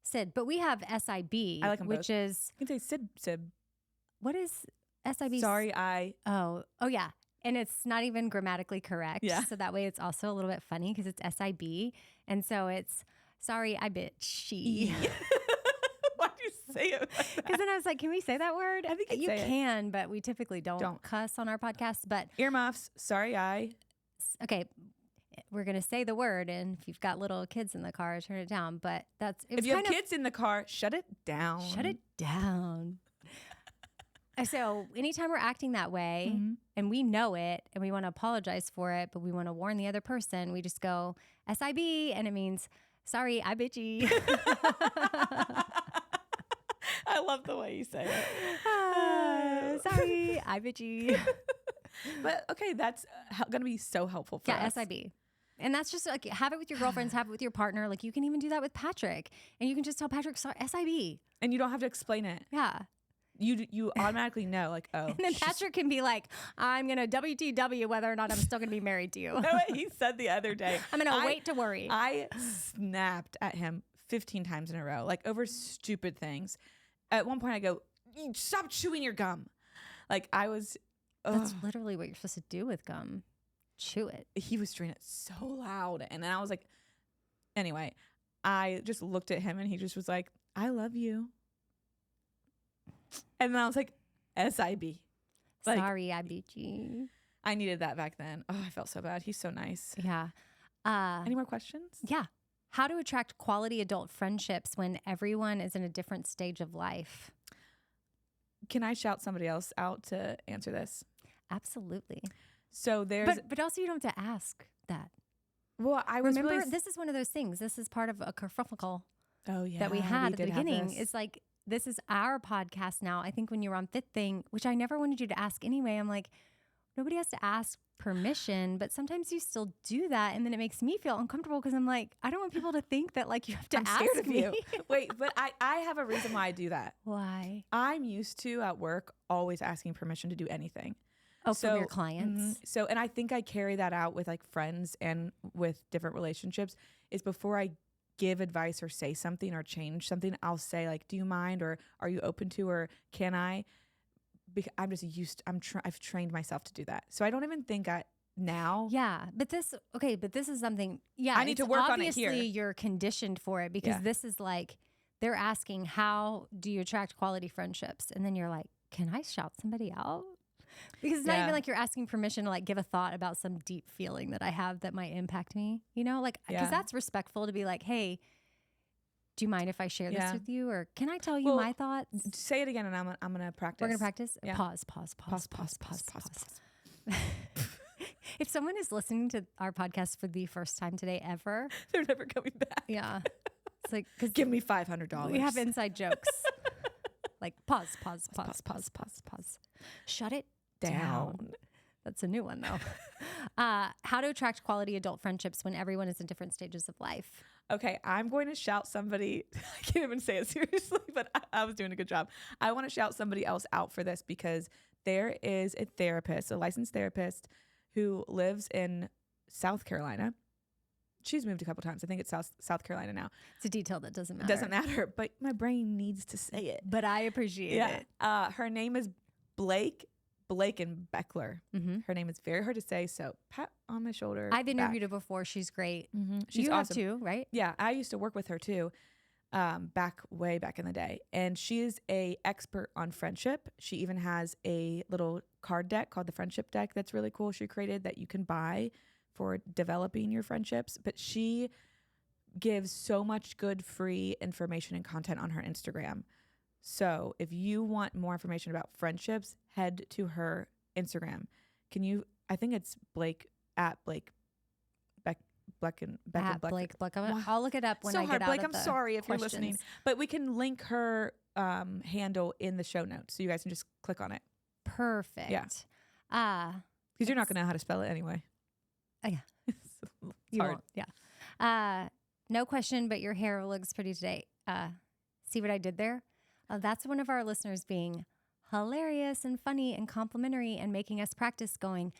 Sid, but we have SIB, I like them which both. is You can say Sid. what is SIB? Sorry, I. Oh yeah. And it's not even grammatically correct. Yeah. So that way it's also a little bit funny because it's SIB. And so it's sorry, I bitchy. Why do you say it? Because then I was like, can we say that word? I think you can, but we typically don't cuss on our podcast. But earmuffs. Sorry, I. Okay. We're going to say the word. And if you've got little kids in the car, turn it down. But if you have kids in the car, shut it down. Shut it down. So anytime we're acting that way and we know it and we want to apologize for it, but we want to warn the other person, we just go SIB and it means, sorry, I bitchy. I love the way you say it. Sorry, I bitchy. But okay, that's going to be so helpful for us. Yeah, SIB. And that's just like, have it with your girlfriends, have it with your partner. Like you can even do that with Patrick. And you can just tell Patrick, sorry, SIB. And you don't have to explain it. Yeah. You automatically know, like, oh. And then Patrick can be like, I'm going to WTW whether or not I'm still going to be married to you. You know what he said the other day? I'm going to wait to worry. I snapped at him 15 times in a row, like over stupid things. At one point I go, stop chewing your gum. Like I was. That's literally what you're supposed to do with gum. Chew it. He was doing it so loud. And then I was like, anyway, I just looked at him and he just was like, I love you. And then I was like, SIB. Like, sorry, I beat you. I needed that back then. Oh, I felt so bad. He's so nice. Yeah. Any more questions? Yeah. How to attract quality adult friendships when everyone is in a different stage of life? Can I shout somebody else out to answer this? Absolutely. So there's... But also you don't have to ask that. Well, I was Remember, really... this is one of those things. This is part of a kerfuffle that we we had at the did have beginning. this. It's like, this is our podcast now. I think when you were on Fifth Thing, which I never wanted you to ask anyway, I'm like, nobody has to ask permission, but sometimes you still do that. And then it makes me feel uncomfortable because I'm like, I don't want people to think that like you have to ask scared of me. you. Wait, but I have a reason why I do that. Why? I'm used to at work always asking permission to do anything. Oh, from your clients? So, and I think I carry that out with like friends and with different relationships is before I give advice or say something or change something, I'll say like, do you mind? Or are you open to, or can I? Because I'm just used, I've trained myself to do that. So I don't even think now. Yeah, but this is something. Yeah, I need to work on it here. Obviously, you're conditioned for it because this is like they're asking, how do you attract quality friendships? And then you're like, can I shout somebody out? Because it's not even like you're asking permission to like give a thought about some deep feeling that I have that might impact me. You know, like because that's respectful to be like, hey, do you mind if I share this with you, or can I tell you my thoughts? Say it again, and I'm gonna practice. We're gonna practice. Yeah. Pause. If someone is listening to our podcast for the first time today ever, they're never coming back. Yeah. It's like, cause give me $500. we have inside jokes. Like pause. Shut it down. That's a new one though. How to attract quality adult friendships when everyone is in different stages of life. Okay, I'm going to shout somebody. I can't even say it seriously, but I was doing a good job. I want to shout somebody else out for this because there is a therapist, a licensed therapist, who lives in South Carolina. She's moved a couple times. I think it's South Carolina now. It's a detail that doesn't matter. Doesn't matter, but my brain needs to say it. But I appreciate it. Her name is Blake and Beckler. Mm-hmm. Her name is very hard to say, so pat on my shoulder. I've interviewed her before. She's great. Mm-hmm. She's you awesome have too, right? Yeah, I used to work with her too, way back in the day. And she is a expert on friendship. She even has a little card deck called the Friendship Deck that's really cool. She created that you can buy for developing your friendships. But she gives so much good free information and content on her Instagram. So if you want more information about friendships, head to her Instagram. I think it's Blake at Blake At Blake. I'll look it up when I get out Blake, of I'm the sorry if questions. you're listening, but we can link her handle in the show notes, so you guys can just click on it. Perfect. Yeah. Because you're not going to know how to spell it anyway. Yeah. It's You hard. won't. Yeah. No question, but your hair looks pretty today. See what I did there? That's one of our listeners being hilarious and funny and complimentary and making us practice going,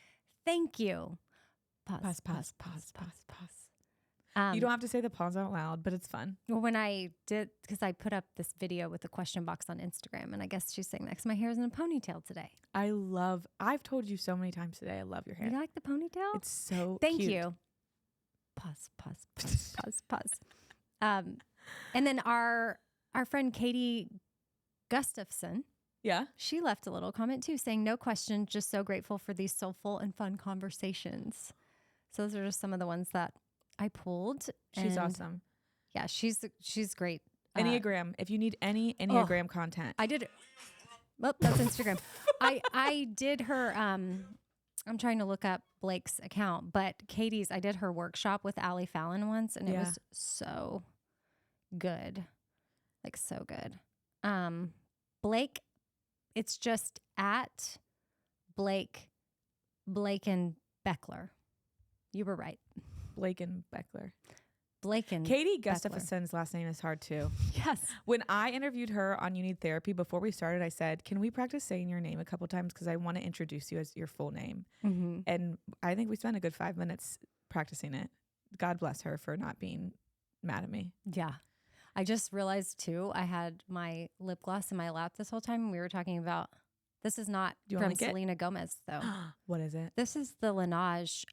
thank you. Pause. You don't have to say the pause out loud, but it's fun. Well, when I did, because I put up this video with the question box on Instagram, and I guess she's saying that because my hair is in a ponytail today. I've told you so many times today, I love your hair. You like the ponytail? It's so Thank cute. you. Pause. And then our friend Katie Gustafson, Yeah. she left a little comment too, saying, no question, just so grateful for these soulful and fun conversations. So those are just some of the ones that I pulled. She's and awesome. Yeah, she's great. Enneagram. If you need any Enneagram content. I did. Oh, that's Instagram. I did her. I'm trying to look up Blake's account, but Katie's. I did her workshop with Allie Fallon once, and it was so good, like so good. Blake, it's just at Blake and Beckler. You were right. Blake and Beckler. Blake and Katie Gustafson's last name is hard too. Yes. When I interviewed her on You Need Therapy, before we started, I said, can we practice saying your name a couple times? Because I want to introduce you as your full name. Mm-hmm. And I think we spent a good 5 minutes practicing it. God bless her for not being mad at me. Yeah. I just realized too, I had my lip gloss in my lap this whole time. We were talking about, this is not Do you from wanna lick it? Selena Gomez though. What is it? This is the Laneige.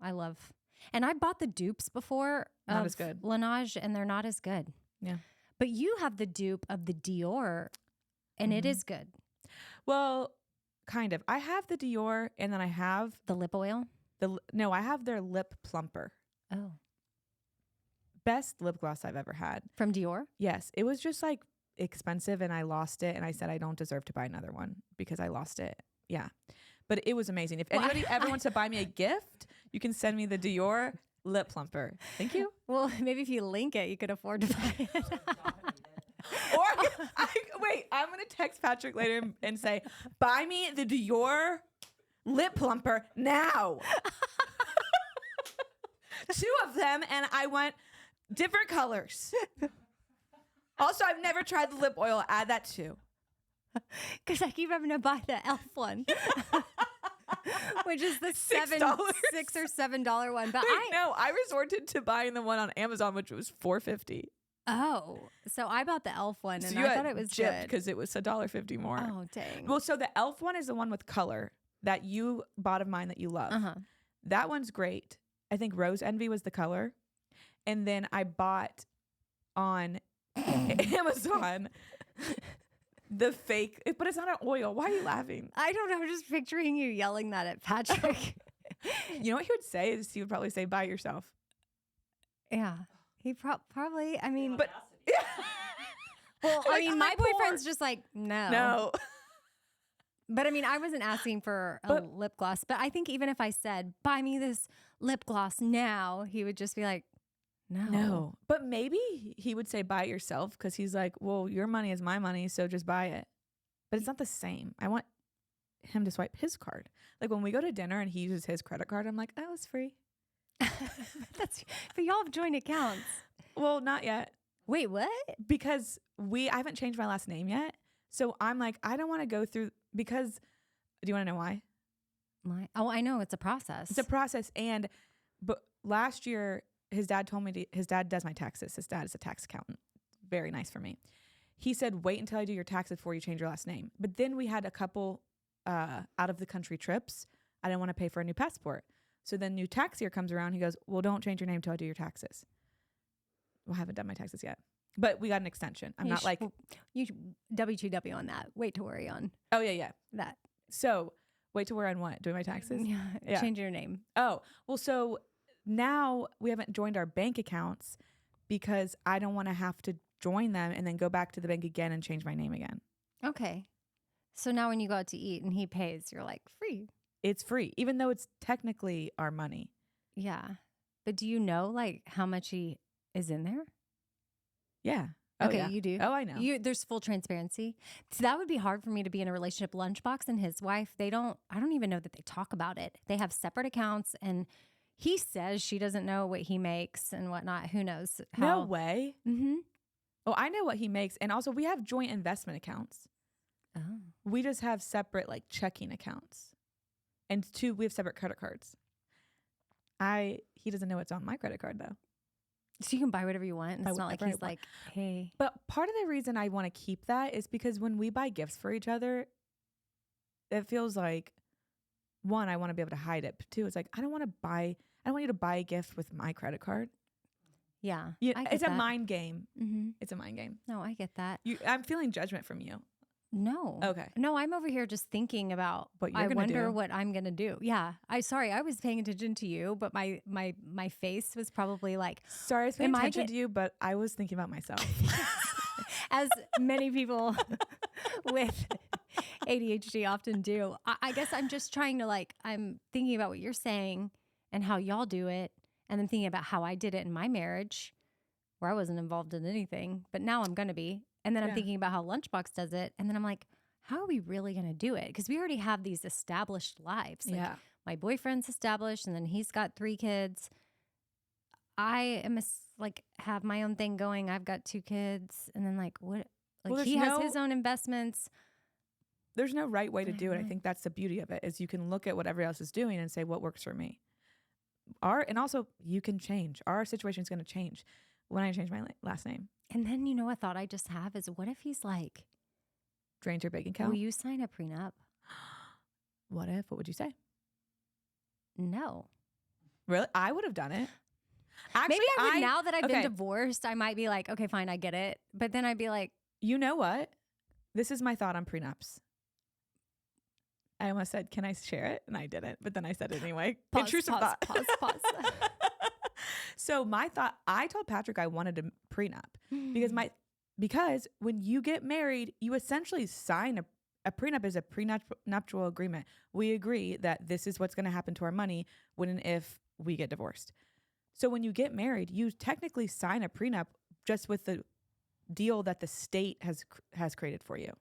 I love. And I bought the dupes before. Not as good. Laneige, and they're not as good. Yeah. But you have the dupe of the Dior, and it is good. Well, kind of. I have the Dior, and then I have The lip oil. I have their lip plumper. Oh. Best lip gloss I've ever had. From Dior? Yes. It was just like expensive, and I lost it, and I said I don't deserve to buy another one because I lost it. Yeah. But it was amazing. If anybody ever wants to buy me a gift, you can send me the Dior lip plumper. Thank you. Well, maybe if you link it, you could afford to buy it. Or I'm going to text Patrick later and say, buy me the Dior lip plumper now. 2 of them, and I want different colors. Also, I've never tried the lip oil. Add that too. Because I keep having to buy the e.l.f. one. Which is the $6 or $7 one. But I resorted to buying the one on Amazon, which was $4.50. Oh, so I bought the e.l.f. one, and So you I thought it was good because it was $1.50 more. Oh, dang. Well, so the e.l.f. one is the one with color. that you bought of mine that you love. Uh-huh. That one's great. I think Rose Envy was the color. And then I bought on Amazon the fake, but it's not an oil. Why are you laughing? I don't know. I'm just picturing you yelling that at Patrick. You know what he would say is he would probably say, buy it yourself. Yeah. He probably, I mean, But well, I like, mean, I'm my like, poor. boyfriend's just like, no. No. But I mean, I wasn't asking for a lip gloss. But I think even if I said, buy me this lip gloss now, he would just be like, no. But maybe he would say, buy it yourself, because he's like, well, your money is my money, so just buy it. But it's not the same. I want him to swipe his card. Like when we go to dinner and he uses his credit card, I'm like, oh, it's free. But y'all have joint accounts. Well, not yet. Wait, what? Because I haven't changed my last name yet. So I'm like, I don't want to go through, because, do you want to know why? I know. It's a process. It's a process. But last year, his dad told me, his dad does my taxes. His dad is a tax accountant. Very nice for me. He said, wait until I do your taxes before you change your last name. But then we had a couple out of the country trips. I didn't want to pay for a new passport. So then new tax year comes around. He goes, well, don't change your name until I do your taxes. Well, I haven't done my taxes yet. But we got an extension. I'm not like... You W2W on that. Wait to worry on Oh, yeah. that. So wait to worry on what? Doing my taxes? Yeah. Change your name. Oh, well, so now we haven't joined our bank accounts because I don't want to have to join them and then go back to the bank again and change my name again. Okay. So now when you go out to eat and he pays, you're like, free. It's free, even though it's technically our money. Yeah. But do you know like how much he is in there? Yeah. Okay, yeah. you do. Oh, I know. There's full transparency. So that would be hard for me to be in a relationship. Lunchbox and his wife, I don't even know that they talk about it. They have separate accounts, and he says she doesn't know what he makes and whatnot. Who knows? No way. Mm-hmm. Oh, I know what he makes. And also we have joint investment accounts. Oh. We just have separate like checking accounts. And we have separate credit cards. He doesn't know what's on my credit card though. So you can buy whatever you want. And it's not like he's like, hey. But part of the reason I want to keep that is because when we buy gifts for each other, it feels like, one, I want to be able to hide it. But two, it's like, I don't want you to buy a gift with my credit card. Yeah. It's a mind game. Mm-hmm. It's a mind game. No, I get that. I'm feeling judgment from you. No. Okay. No, I'm over here just thinking about what you're I gonna wonder do. what I'm gonna do. Yeah. I was paying attention to you, but my face was probably like, sorry, I was paying attention to you, but I was thinking about myself. as many people with ADHD often do. I guess I'm just trying to I'm thinking about what you're saying and how y'all do it. And then thinking about how I did it in my marriage where I wasn't involved in anything, but now I'm going to be. And then I'm thinking about how Lunchbox does it. And then I'm like, how are we really going to do it? Because we already have these established lives. Like, my boyfriend's established and then he's got 3 kids. I am have my own thing going. I've got 2 kids. And then what? He has his own investments. There's no right way to do it. I think that's the beauty of it, is you can look at what everybody else is doing and say, what works for me? And also you can change. Our situation is going to change when I change my last name. And then, a thought I just have is, what if he's like, drains your bank account? will you sign a prenup? What if? What would you say? No. Really? I would have done it. Actually, maybe I would, now that I've been divorced, I might be like, okay, fine, I get it. But then I'd be like, you know what? This is my thought on prenups. I almost said, can I share it? And I didn't, but then I said it anyway. Intrusive thought. Pause. So my thought, I told Patrick I wanted a prenup because when you get married, you essentially sign a prenup is a prenuptial agreement. We agree that this is what's going to happen to our money when and if we get divorced. So when you get married, you technically sign a prenup just with the deal that the state has created for you.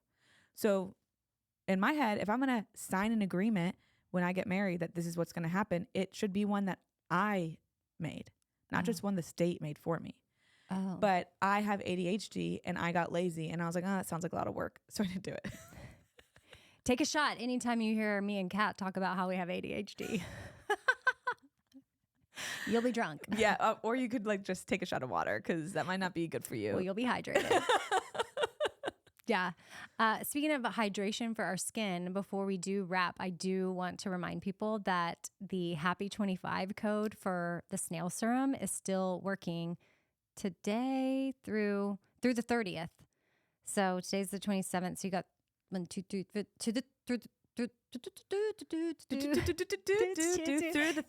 So in my head, if I'm going to sign an agreement when I get married that this is what's going to happen, it should be one that I made, not just one the state made for me. Oh. But I have ADHD and I got lazy and I was like, oh, that sounds like a lot of work. So I didn't do it. Take a shot anytime you hear me and Kat talk about how we have ADHD. You'll be drunk. Yeah. Or you could just take a shot of water because that might not be good for you. Well, you'll be hydrated. Yeah. Speaking of hydration for our skin, before we do wrap, I do want to remind people that the Happy 25 code for the snail serum is still working today through the 30th. So today's the 27th. So you got 1, 2, 3, to the through the